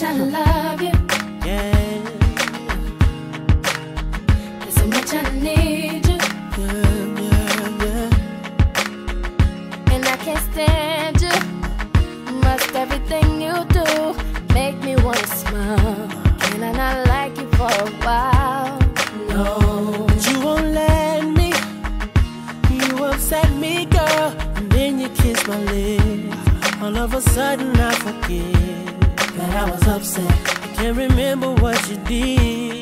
much I love you. Yeah. There's so much I need you. Yeah, yeah, yeah. And I can't stand you. Must everything you do make me wanna smile. Can I not like you for a while? No. But you won't let me. You upset me, girl. And then you kiss my lips. All of a sudden I forget that I was upset. I can't remember what you did.